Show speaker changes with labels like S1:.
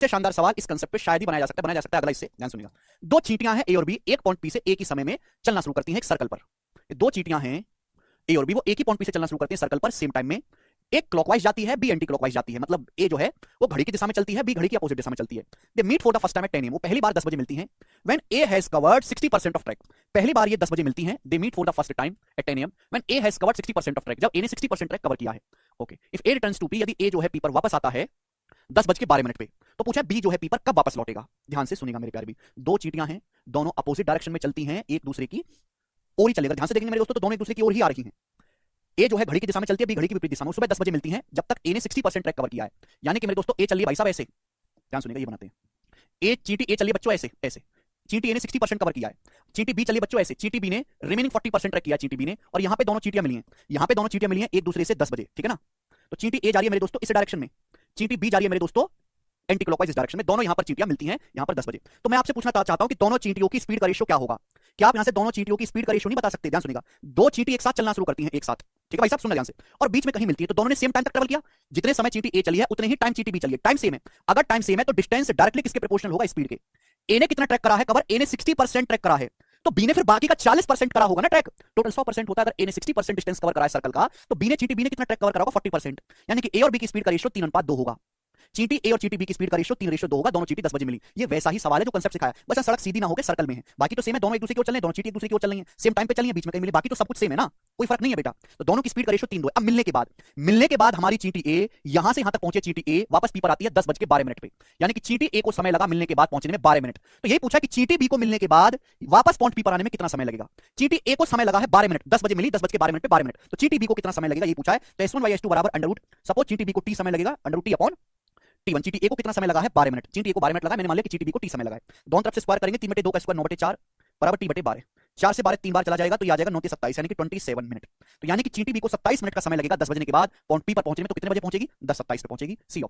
S1: सबसे शानदार सवाल इस कंसेप्ट पे शायद ही बनाया जा सकता है अगला, इससे ध्यान सुनिएगा। दो चींटियां हैं ए और बी, एक पॉइंट पी से एक ही समय में चलना शुरू करती हैं एक सर्कल पर। दो चींटियां हैं ए और बी, वो एक ही पॉइंट पी से चलना शुरू करती हैं सर्कल पर सेम टाइम में। एक क्लॉकवाइज जाती है, बी एंटी क्लॉकवाइज जाती है, मतलब ए जो है वो घड़ी की दिशा में चलती है, बी घड़ी की अपोजिट दिशा में चलती है। They meet for the first time at 10 AM, वो पहली बार 10 बजे मिलती हैं। When A has covered 60% of track, पहली बार ये 10 बजे मिलती हैं। They meet for the first time at 10 AM when A has covered 60% of track, जब ए ने 60% ट्रैक कवर किया है। Okay, if A returns to P, यदि ए जो है पी पर वापस आता है 10:12 पे, तो पूछा बी जो है पी पर कब वापस लौटेगा। ध्यान से सुनिएगा मेरे प्यारे भी, दो चींटियां हैं, दोनों अपोजिट डायरेक्शन में चलती हैं, एक दूसरे की ओर ही चलेगा। ध्यान से देखेंगे मेरे दोस्तों तो दोनों एक दूसरे की ओर ही आ रही हैं। ए जो है घड़ी की दिशा में चलती है, बी घड़ी की विपरीत दिशा में। सुबह 10 बजे मिलती हैं जब तक ए ने 60% ट्रैक कवर किया है। यानी कि मेरे दोस्तों ए चल रही है भाई साहब ऐसे, ध्यान सुनिएगा, ये बनाते हैं। ए चींटी ए चलिए बच्चों ऐसे ऐसे, चींटी ए ने 60% कवर किया है। चींटी बी चलिए बच्चों ऐसे, चींटी बी ने रिमेनिंग 40% ट्रैक किया चींटी बी ने, और यहां पे दोनों चींटियां मिली हैं, यहां पे दोनों चींटियां मिली हैं एक दूसरे से 10 बजे, ठीक है ना। तो चींटी ए जा रही है मेरे दोस्तों इस डायरेक्शन में, चींटी बी जा रही है मेरे दोस्तों एंटी क्लॉकवाइज इस डायरेक्शन में, दोनों यहां पर चींटियां मिलती हैं यहां पर 10 बजे। तो मैं आपसे पूछना चाहता हूं कि दोनों चींटियों की स्पीड का रेशियो क्या होगा। क्या आप यहां से दोनों चींटियों की स्पीड का रेशियो नहीं बता सकते। ध्यान सुनिएगा, दो चींटी एक साथ चलना शुरू करती हैं एक साथ, ठीक है भाई साहब, सुनना ध्यान से, और बीच में कहीं मिलती है, तो दोनों ने सेम टाइम तक ट्रैवल किया। जितने समय चींटी ए चली है उतने ही टाइम चींटी बी चली है, टाइम सेम है। अगर टाइम सेम है तो डिस्टेंस डायरेक्टली किसके प्रोपोर्शनल होगा, स्पीड के। ए ने कितना ट्रैक करा है कवर, ए ने 60% ट्रैक करा है, तो बी ने फिर बाकी का 40% करा होगा ना ट्रैक। टोटल 100% होता है। अगर ए ने 60% डिस्टेंस कवर करा है सर्कल का, तो बी ने चींटी बी ने कितना ट्रैक कवर करा होगा, 40%। यानी कि ए और बी की स्पीड का रेशियो 3:2 होगा। चींटी ए और चींटी बी की स्पीड का रेशियो 3:2 होगा। दोनों चींटी 10 बजे मिली। ये वैसा ही सवाल है जो कंसेप्ट सिखाया, बस सड़क सीधी ना होकर सर्कल में है, बाकी तो सेम है, दोनों एक दूसरे की ओर चल रहे हैं, दोनों चींटी एक दूसरे की ओर चल रही हैं, सेम टाइम पे चल रही हैं, बीच में कहीं मिली, बाकी तो सब कुछ सेम है ना, कोई फर्क नहीं है बेटा। तो दोनों की स्पीड का रेशियो 3:2 है। अब मिलने के बाद हमारी चींटी ए यहां से यहां तक पहुंचे, चींटी ए वापस पी पर आती है 10:12 पे, यानी कि चींटी ए को समय लगा मिलने के बाद पहुंचने में 12 मिनट। तो यही पूछा कि चींटी बी को मिलने के बाद वापस पॉइंट पी पर आने में कितना समय लगेगा। चींटी ए को समय लगा है 12 मिनट, 10 बजे मिली, 10:12 पे 12 मिनट, तो चींटी बी को कितना समय लगेगा ये पूछा है। तो S1/S2 बराबर अंडर रूट, सपोज चींटी बी को टी समय लगेगा, under root T upon T1। चींटी ए को कितना समय लगा है 12 मिनट, चींटी ए को 12 मिनट लगा, मैंने मान लिया कि चींटी बी को टी समय लगा है। दोनों तरफ से स्क्वायर करेंगे, 3/2 का स्क्वायर 9/4 बराबर T/12, 4 से 12 3 बार चला जाएगा तो ये आ जाएगा 9 27, यानी कि 27 मिनट। तो यानी कि चींटी बी को 27 मिनट का समय लगेगा 10 बजने के बाद पॉइंट पी पर पहुंचने में। तो कितने बजे पहुंचेगी, 10:27 पे पहुंचेगी, सी ऑप्शन।